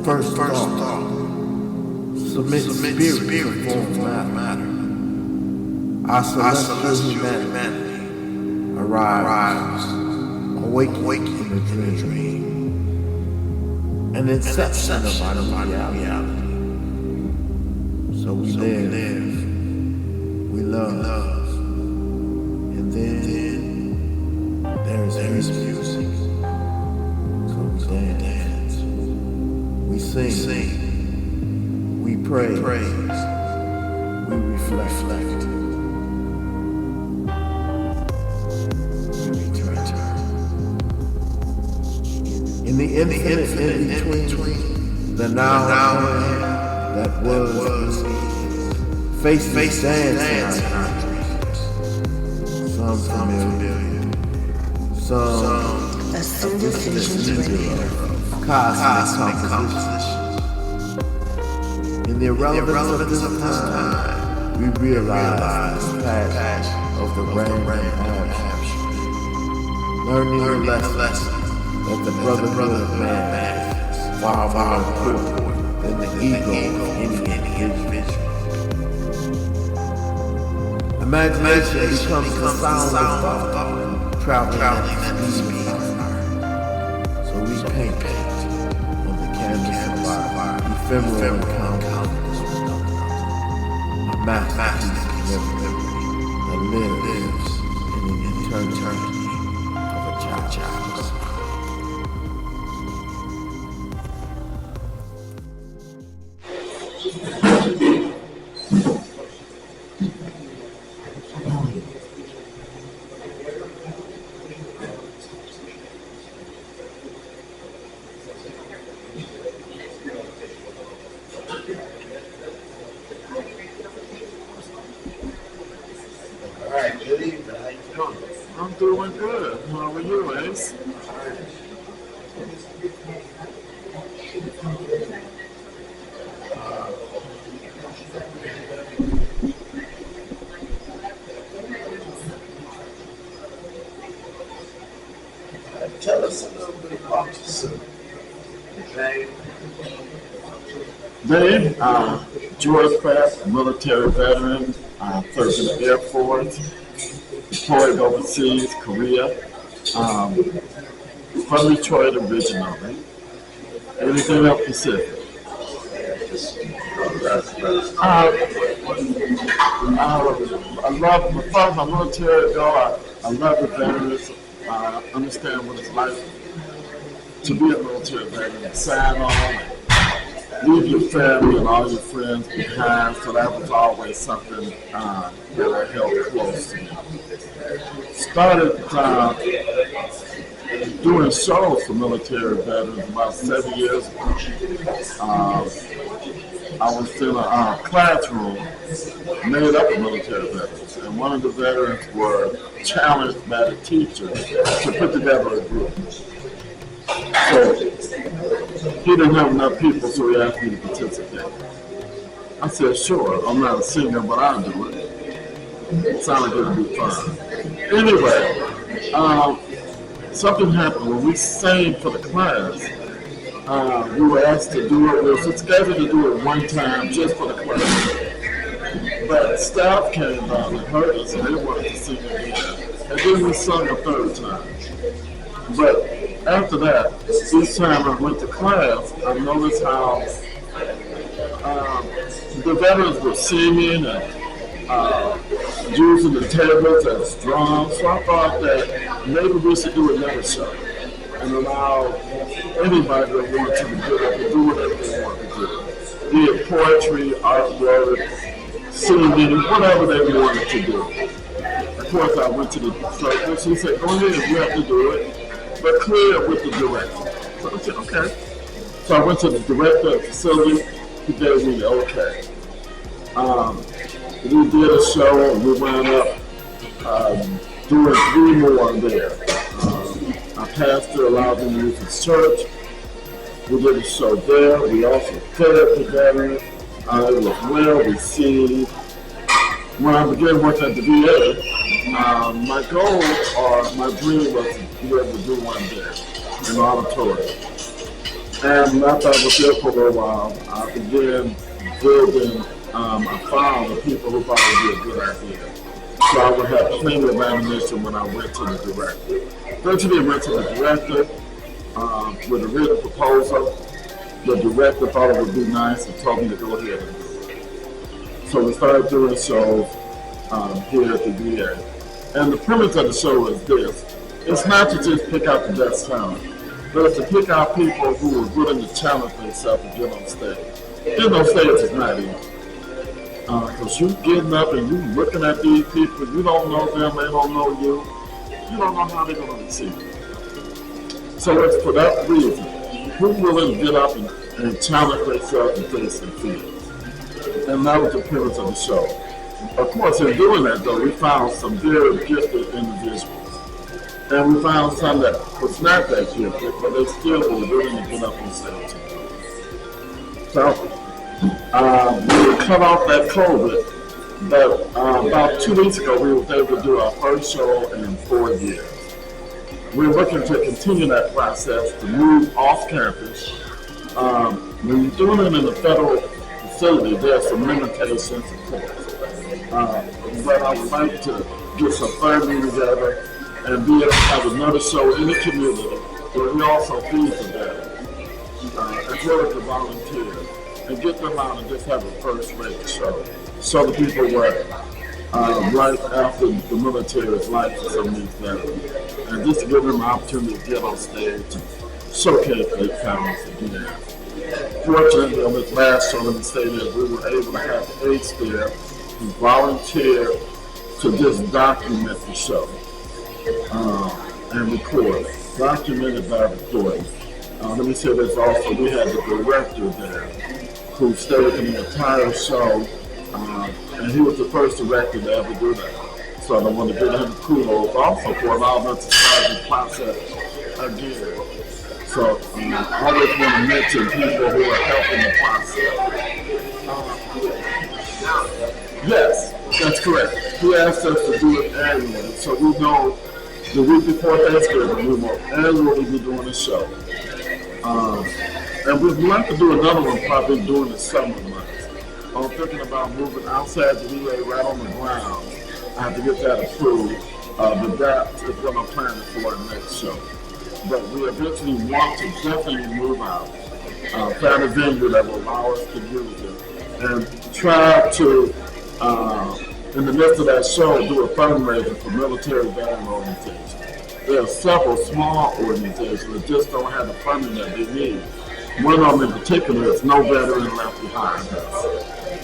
first thought, submit spirit to form matter. Our celestial humanity arrives, awake in a dream, an inception of our reality. So we live, we love, and then there is music. So we dance, we sing, we praise, we reflect. In the infinite in between, the now that was, faces dance in our dreams. Some familiar, some a single vision cosmic composition. In the irrelevance of this time, we realize the passion of the random action, learning the lesson that the brotherhood of man is far more important than the ego of any individual. Imagination becomes the sound of thought, traveling at the speed of art. So we paint on the canvas of our ephemeral encounters, a masterpiece of memory that lives in the eternity of a child's. Alright, good evening. How you doing? I'm doing good. How are you, Ace? Tell us a little bit about yourself. Dave, George Pratt, military veteran, served in the Air Force, deployed overseas, Korea, from Detroit originally, everything up Pacific. I love, as far as my military go, I love the veterans. I understand what it's like to be a military veteran, sign on, leave your family and all your friends behind, so that was always something that I held close to me. Started doing shows for military veterans about 7 years ago. I was in a classroom made up of military veterans, and one of the veterans were challenged by the teacher to put together a group. So he didn't have enough people, so he asked me to participate. I said, sure, I'm not a singer, but I'll do it. It sounded like it would be fun. Anyway, something happened when we sang for the class. We were asked to do it. We were scheduled to do it one time just for the class. But staff came down and heard us, and they wanted to sing again. And then we sung a third time. But after that, each time I went to class, I noticed how the veterans were singing and using the tables as drums. So I thought that maybe we should do another show and allow anybody that wanted to get up and do whatever they want to do. Be it poetry, artwork, singing, whatever they wanted to do. Of course, I went to the instructor. She said, go ahead, you have to do it, but clear it with the director. So I said, okay. So I went to the director of the facility. He gave me the okay. We did a show, and we wound up doing 3 more there. Our pastor allowed me to use his church. We did a show there. We also fed the veterans. It was well received. When I began working at the VA, my goal or my dream was to be able to do one there in the auditorium. And after I was there for a little while, I began building a file of people who thought it would be a good idea. So I would have plenty of ammunition when I went to the director. Eventually, I went to the director with a written proposal. The director thought it would be nice and told me to go ahead and do it. So we started doing shows here at the VA. And the premise of the show is this. It's not to just pick out the best talent, but it's to pick out people who are willing to challenge themselves to get on stage. Getting on stage is not easy. Because you getting up and you looking at these people, you don't know them, they don't know you. You don't know how they're going to receive it. So it's for that reason. Who's willing to get up and challenge themselves and face their fears? And that was the premise of the show. Of course, in doing that, though, we found some very gifted individuals. And we found some that was not that gifted, but they still were willing to get up on stage. So, we were cut off that COVID, but about 2 weeks ago, we were able to do our first show in 4 years. We're looking to continue that process to move off campus. When you're doing it in a federal facility, there are some limitations, of course. But I would like to get some funding together and be able to have another show in the community where we also feed the veterans, as well as the volunteers, and get them out and just have a first-rate show. Show the people what right after the military is like for some of these veterans. And just to give them an opportunity to get on stage and showcase their talents again. Fortunately, on this last show, let me say that we were able to have aides there who volunteered to just document the show and record it. Documented by recording. Let me say this also, we had the director there who stayed in the entire show, and he was the first director to ever do that. So I want to give him kudos also for allowing us to start the process again. So I always want to mention people who are helping the process. Yes, that's correct. He asked us to do it annually, so we know the week before Thanksgiving we will annually be doing a show. And we'd like to do another one probably during the summer months. I'm thinking about moving outside the VA right on the ground. I have to get that approved, but that is what I'm planning for our next show. But we eventually want to definitely move out, find a venue that will allow us to use it, and try to, in the midst of that show, do a fundraiser for military veteran organizations. There are several small organizations that just don't have the funding that they need. One of them in particular is No Veteran Left Behind.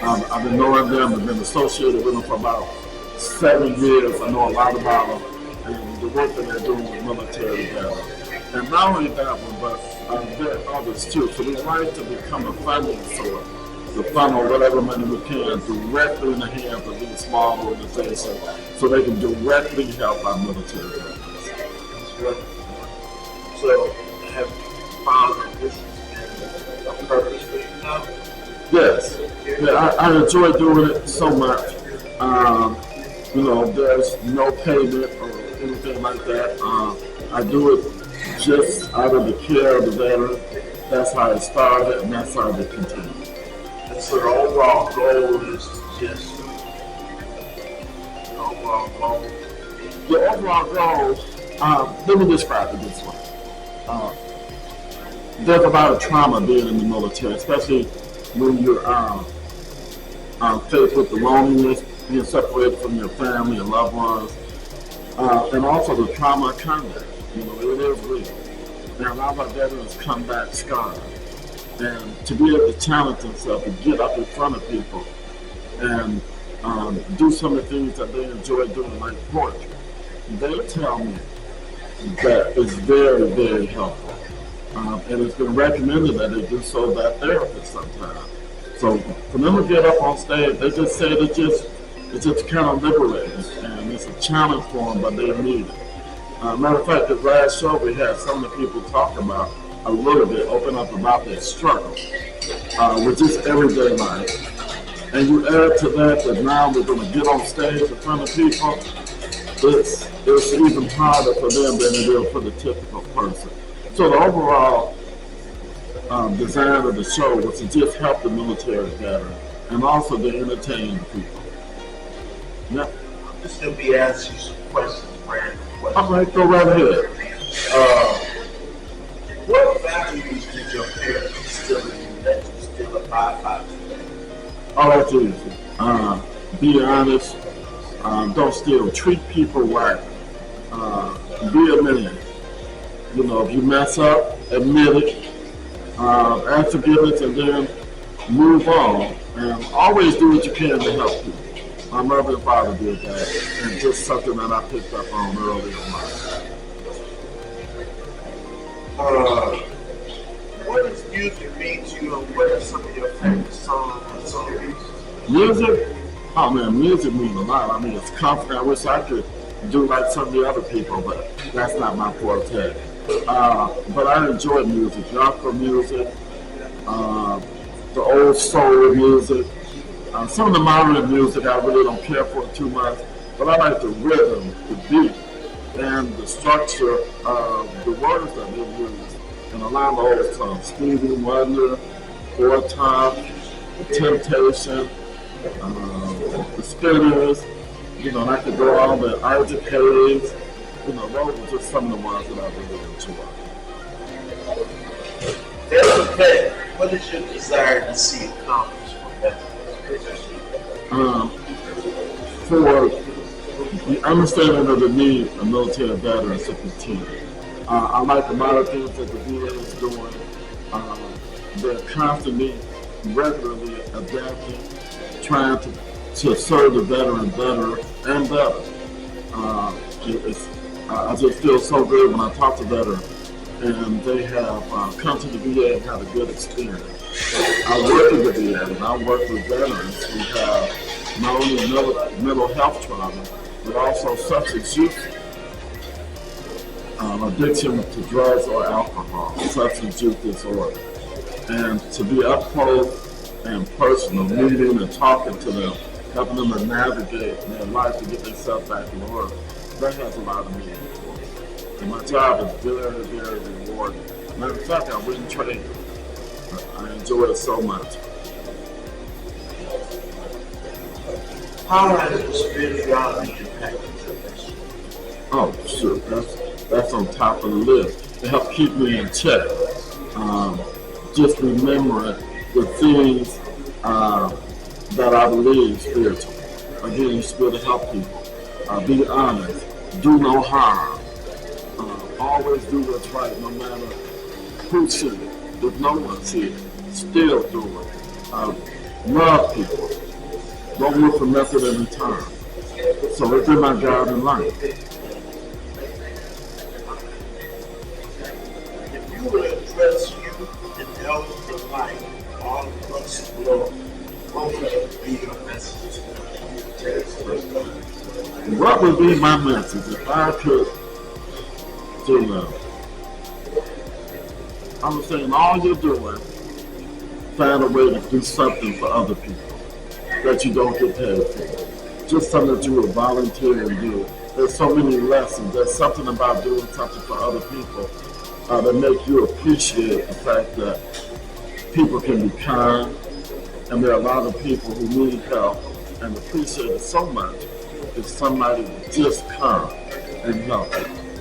I've been knowing them, I've been associated with them for about 7 years. I know a lot about them and the work that they're doing with military veterans. And not only that one, but there are others too. So we'd like to become a funding source to funnel whatever money we can directly in the hands of these small organizations so they can directly help our military veterans. So, have you found that this is a purpose for you now? Yes. Yeah, I enjoy doing it so much. There's no payment or anything like that. I do it just out of the care of the veteran. That's how it started, and that's how it continues. And so the overall goal is just the overall goal. The overall goal, let me describe it this way. There's a lot of trauma being in the military, especially when you're faced with the loneliness, being separated from your family and loved ones, and also the trauma of combat. It is real. Now, a lot of our veterans come back scarred. And to be able to challenge themselves and get up in front of people and do some of the things that they enjoy doing, like poetry, they tell me that it's very, very helpful. And it's been recommended that they do so by therapists sometimes. So for them to get up on stage, they just say it's just kind of liberating, and it's a challenge for them, but they need it. Matter of fact, the last show we had some of the people talk about a little bit, open up about their struggle with just everyday life. And you add to that now we're going to get on stage in front of people, it's even harder for them than it is for the typical person. So the overall design of the show was to just help the military better and also to entertain the people. Yep. I'm just gonna be asking you some questions, random All questions. right, go right ahead. Uh, what values did your parents instill in you that you still abide by today? All that's easy. Be honest. Don't steal. Treat people right. Be a man. You know, if you mess up, admit it. Ask forgiveness and then move on. And always do what you can to help people. My mother and father did that, and just something that I picked up on early in life. What does music mean to you, and what are some of your favorite songs and songs? Music? Oh man, music means a lot. I mean, it's comfort. I wish I could do like some of the other people, but that's not my forte. But I enjoy music, gospel music, the old soul music. Some of the modern music I really don't care for too much, but I like the rhythm, the beat, and the structure of the words that they use. And a lot of old songs, Stevie Wonder, Four Top, The Temptation, the Spinners, you know, and I could go on the Isaac Hayes, you know, those are just some of the ones that I really enjoy. That's okay. What is your desire to see accomplished from that? For the understanding of the need of military veterans to continue. I like a lot of things that the VA is doing. They're constantly, regularly adapting, trying to serve the veteran better and better. I just feel so good when I talk to veterans and they have come to the VA and had a good experience. I work with the VA and I work with veterans who have not only mental health trauma, but also substance use, addiction to drugs or alcohol, substance use disorder. And to be up close and personal, meeting and talking to them, helping them to navigate their life to get themselves back to work, that has a lot of meaning for me. And my job is very, very rewarding. Matter of fact, I wouldn't trade it. I enjoy it so much. How has the spirituality impacted your mission? Oh, sure. That's on top of the list. It helps keep me in check. Just remembering the things that I believe is spiritual. Again, you're supposed to help people. Be honest. Do no harm. Always do what's right, no matter who sees it. If no one sees it, still do it. Love people. Don't look for nothing in return. So it's been my God in life. If you were to address youth and elders alike all across the globe, what would be your message to them? What would be my message if I could do that? I'm saying all you're doing, find a way to do something for other people that you don't get paid for. Just something that you would volunteer and do. There's so many lessons. There's something about doing something for other people that make you appreciate the fact that people can be kind, and there are a lot of people who need help and appreciate it so much if somebody just come and help.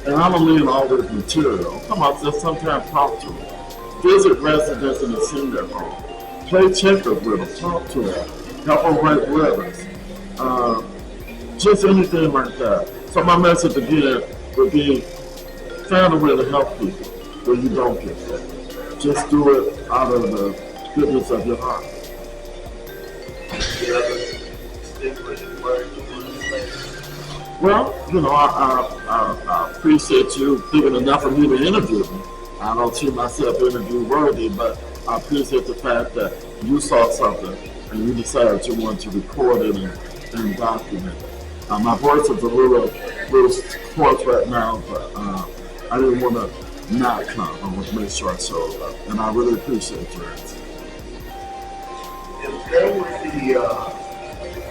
And I don't mean always material. Come on, just sometimes talk to them. Visit residents in the senior home. Play checkers with them. Talk to them. Help them write letters. Just anything like that. So my message again would be find a way to help people where you don't get that. Just do it out of the goodness of your heart. Well, you know, I appreciate you thinking enough of me to interview me. I don't see myself interview worthy, but I appreciate the fact that you saw something and you decided you wanted to record it and document it. My voice is a little hoarse right now, but I didn't want to not come. I want to make sure I showed up, and I really appreciate your answer. If there would be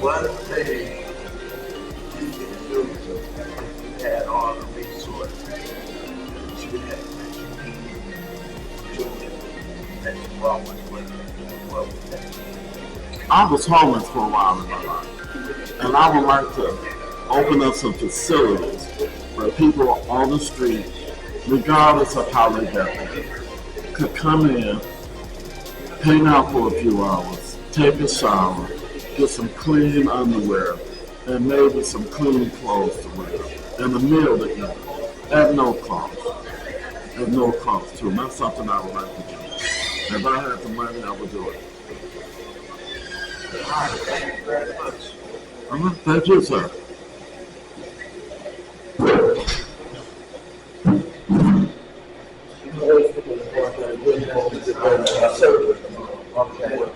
one thing you could do if you had all the resources that you had, that you brought with what was that? I was homeless for a while in my life, and I would like to open up some facilities where people on the street, regardless of how they got there, could come in, hang out for a few hours, take a shower, get some clean underwear, and maybe some clean clothes to wear, and a meal to eat at no cost. At no cost, too. That's something I would like to do. If I had the money, I would do it. All right, thank you very much. Thank you, sir. Okay.